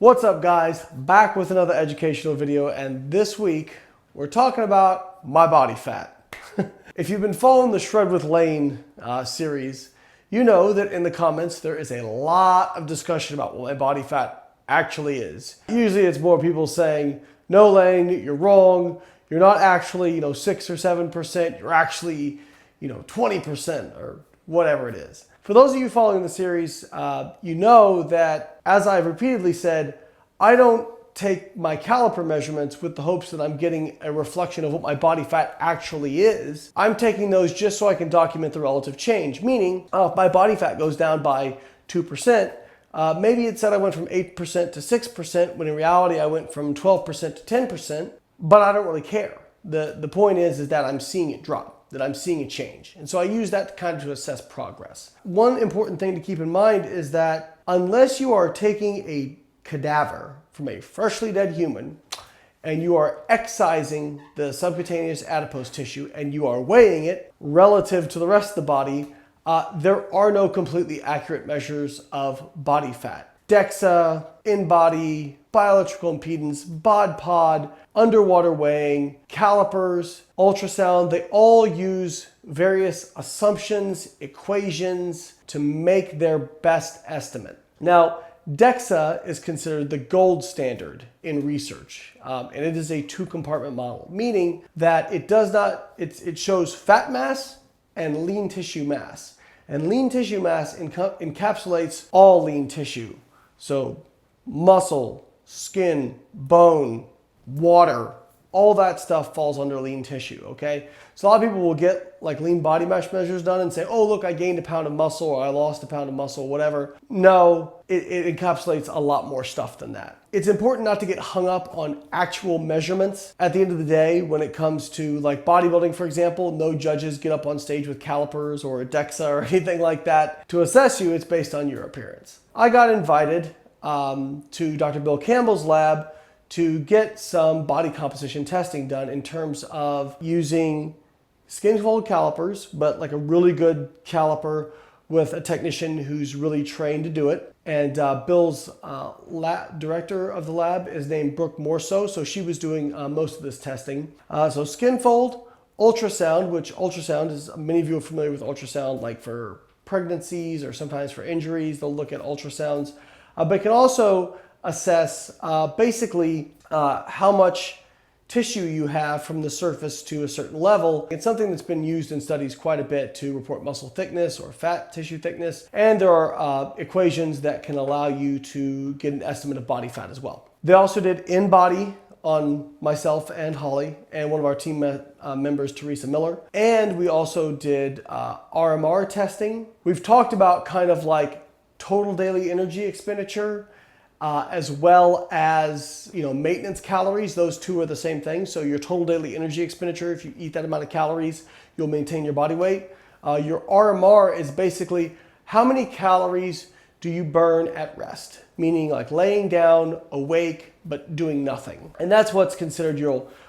What's up, guys? Back with another educational video, and this week we're talking about my body fat. If you've been following the Shred with Layne series, you know that in the comments there is a lot of discussion about what my body fat actually is. Usually it's more people saying, no, Layne, you're wrong. You're not actually, 6 or 7%. You're actually, 20% or whatever it is. For those of you following the series, you know that, as I've repeatedly said, I don't take my caliper measurements with the hopes that I'm getting a reflection of what my body fat actually is. I'm taking those just so I can document the relative change, meaning if my body fat goes down by 2%, maybe it said I went from 8% to 6%, when in reality I went from 12% to 10%, but I don't really care. The point is that I'm seeing it drop, that I'm seeing a change. And so I use that to assess progress. One important thing to keep in mind is that unless you are taking a cadaver from a freshly dead human and you are excising the subcutaneous adipose tissue and you are weighing it relative to the rest of the body, there are no completely accurate measures of body fat. DEXA, in-body, bioelectrical impedance, bod-pod, underwater weighing, calipers, ultrasound, they all use various assumptions, equations to make their best estimate. Now, DEXA is considered the gold standard in research, and it is a two-compartment model, meaning that it shows fat mass and lean tissue mass. And lean tissue mass encapsulates all lean tissue. So muscle, skin, bone, water, all that stuff falls under lean tissue, okay? So a lot of people will get like lean body mass measures done and say, oh, look, I gained a pound of muscle or I lost a pound of muscle, whatever. No, it encapsulates a lot more stuff than that. It's important not to get hung up on actual measurements. At the end of the day, when it comes to like bodybuilding, for example, no judges get up on stage with calipers or a DEXA or anything like that to assess you. It's based on your appearance. I got invited to Dr. Bill Campbell's lab to get some body composition testing done in terms of using skin fold calipers, but like a really good caliper with a technician who's really trained to do it. And Bill's director of the lab is named Brooke Morso, so she was doing most of this testing. So skin fold, ultrasound, which ultrasound is, many of you are familiar with ultrasound, like for pregnancies or sometimes for injuries, they'll look at ultrasounds, but can also assess basically how much tissue you have from the surface to a certain level. It's something that's been used in studies quite a bit to report muscle thickness or fat tissue thickness. And there are equations that can allow you to get an estimate of body fat as well. They also did in-body on myself and Holly and one of our team members, Teresa Miller. And we also did RMR testing. We've talked about kind of like total daily energy expenditure, as well as maintenance calories. Those two are the same thing. So your total daily energy expenditure, if you eat that amount of calories, you'll maintain your body weight. Your RMR is basically how many calories do you burn at rest, meaning like laying down, awake, but doing nothing. And that's what's considered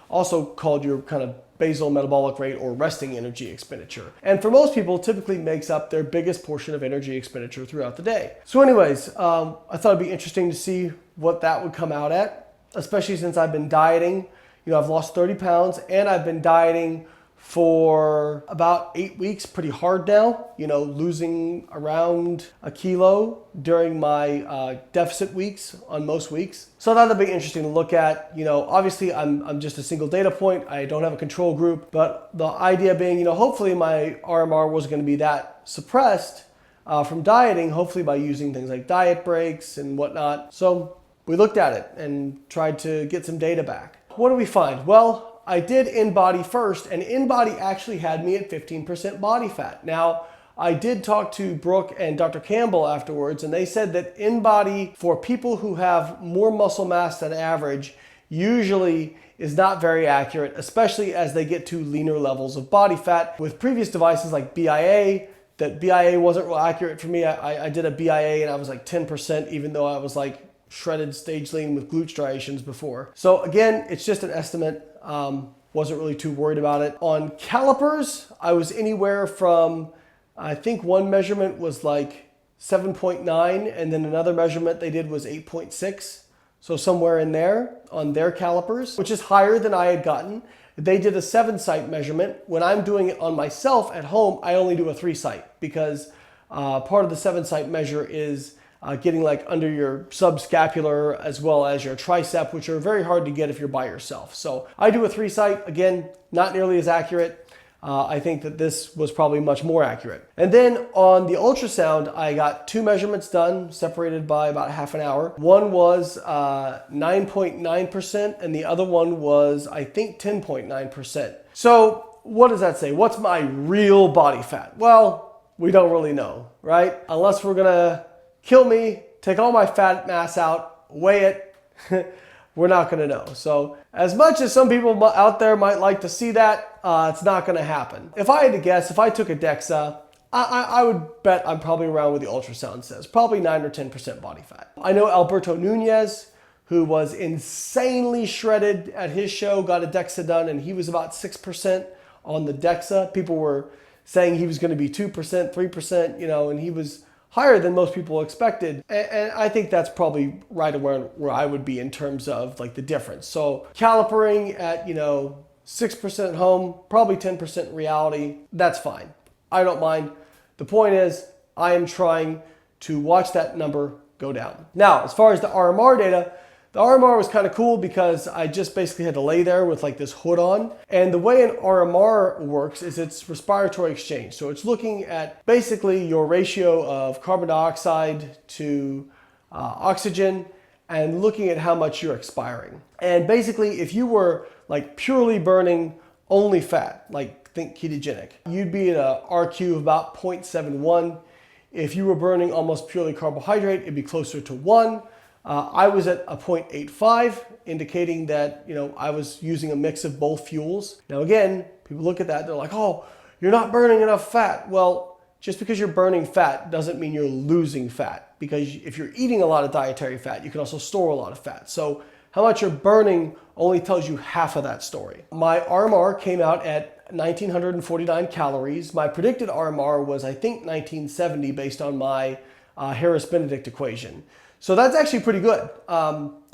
also called your kind of basal metabolic rate or resting energy expenditure. And for most people, typically makes up their biggest portion of energy expenditure throughout the day. So anyways, I thought it'd be interesting to see what that would come out at, especially since I've been dieting. I've lost 30 pounds and I've been dieting for about 8 weeks, pretty hard now, losing around a kilo during my deficit weeks on most weeks. So I thought that'd be interesting to look at. Obviously I'm just a single data point. I don't have a control group, but the idea being, hopefully my RMR wasn't going to be that suppressed from dieting, hopefully by using things like diet breaks and whatnot. So we looked at it and tried to get some data back. What do we find? Well, I did in-body first, and in-body actually had me at 15% body fat. Now, I did talk to Brooke and Dr. Campbell afterwards, and they said that in-body for people who have more muscle mass than average usually is not very accurate, especially as they get to leaner levels of body fat. With previous devices like BIA, that BIA wasn't real accurate for me. I did a BIA and I was like 10%, even though I was like shredded stage lean with glute striations before. So again, it's just an estimate. Wasn't really too worried about it. On calipers, I was anywhere from, I think one measurement was like 7.9, and then another measurement they did was 8.6. so somewhere in there on their calipers, which is higher than I had gotten. They did a 7-site measurement. When I'm doing it on myself at home, I only do a 3-site because part of the 7-site measure is getting like under your subscapular as well as your tricep, which are very hard to get if you're by yourself. So I do a 3-site, again, not nearly as accurate. I think that this was probably much more accurate. And then on the ultrasound, I got 2 measurements done, separated by about half an hour. One was 9.9% and the other one was, I think, 10.9%. So what does that say? What's my real body fat? Well, we don't really know, right? Unless we're gonna kill me, take all my fat mass out, weigh it, we're not going to know. So as much as some people out there might like to see that, it's not going to happen. If I had to guess, if I took a DEXA, I would bet I'm probably around what the ultrasound says, probably 9 or 10% body fat. I know Alberto Nunez, who was insanely shredded at his show, got a DEXA done, and he was about 6% on the DEXA. People were saying he was going to be 2%, 3%, you know, and he was higher than most people expected. And I think that's probably right around where I would be in terms of like the difference. So calipering at, 6% at home, probably 10% in reality, that's fine. I don't mind. The point is, I am trying to watch that number go down. Now, as far as the RMR data, the RMR was kind of cool because I just basically had to lay there with like this hood on. And the way an RMR works is it's respiratory exchange. So it's looking at basically your ratio of carbon dioxide to oxygen and looking at how much you're expiring. And basically, if you were like purely burning only fat, like think ketogenic, you'd be at a RQ of about 0.71. If you were burning almost purely carbohydrate, it'd be closer to 1. I was at a 0.85, indicating that, I was using a mix of both fuels. Now again, people look at that, they're like, oh, you're not burning enough fat. Well, just because you're burning fat doesn't mean you're losing fat, because if you're eating a lot of dietary fat, you can also store a lot of fat. So how much you're burning only tells you half of that story. My RMR came out at 1,949 calories. My predicted RMR was, I think, 1,970 based on my Harris-Benedict equation. So that's actually pretty good.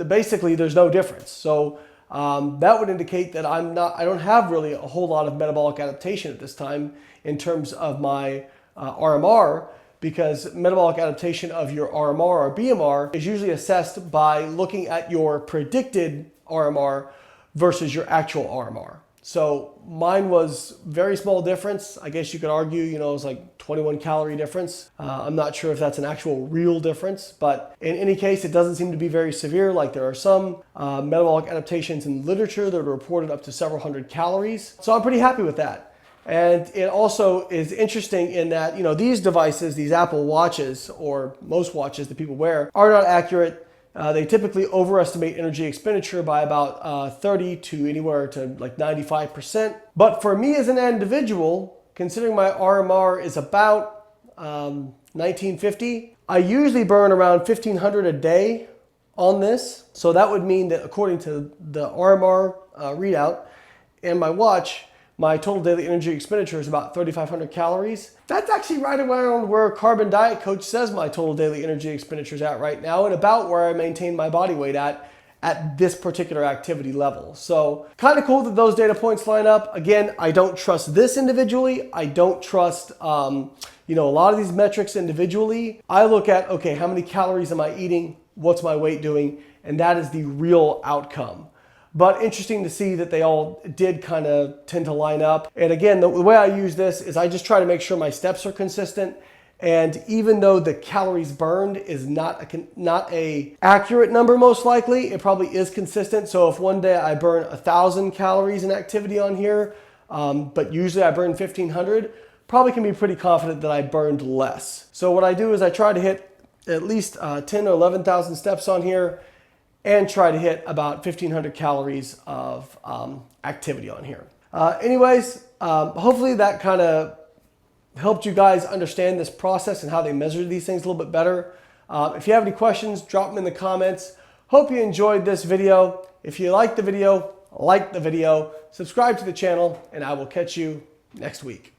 Basically, there's no difference. So that would indicate that I don't have really a whole lot of metabolic adaptation at this time in terms of my RMR, because metabolic adaptation of your RMR or BMR is usually assessed by looking at your predicted RMR versus your actual RMR. So mine was very small difference. I guess you could argue, it was like 21 calorie difference. I'm not sure if that's an actual real difference, but in any case, it doesn't seem to be very severe. Like there are some metabolic adaptations in the literature that are reported up to several hundred calories. So I'm pretty happy with that. And it also is interesting in that, these devices, these Apple watches, or most watches that people wear, are not accurate. They typically overestimate energy expenditure by about 30 to anywhere to like 95%. But for me as an individual, considering my RMR is about 1950, I usually burn around 1,500 a day on this. So that would mean that according to the RMR readout and my watch, my total daily energy expenditure is about 3,500 calories. That's actually right around where Carbon Diet Coach says my total daily energy expenditure is at right now, and about where I maintain my body weight at this particular activity level. So kind of cool that those data points line up. Again, I don't trust this individually. I don't trust a lot of these metrics individually. I look at, okay, how many calories am I eating? What's my weight doing? And that is the real outcome. But interesting to see that they all did kind of tend to line up. And again, the way I use this is I just try to make sure my steps are consistent. And even though the calories burned is not a accurate number, most likely, it probably is consistent. So if one day I burn 1,000 calories in activity on here, but usually I burn 1,500, probably can be pretty confident that I burned less. So what I do is I try to hit at least 10 or 11,000 steps on here, and try to hit about 1,500 calories of activity on here. Hopefully that kind of helped you guys understand this process and how they measure these things a little bit better. If you have any questions, drop them in the comments. Hope you enjoyed this video. If you liked the video, like the video, subscribe to the channel, and I will catch you next week.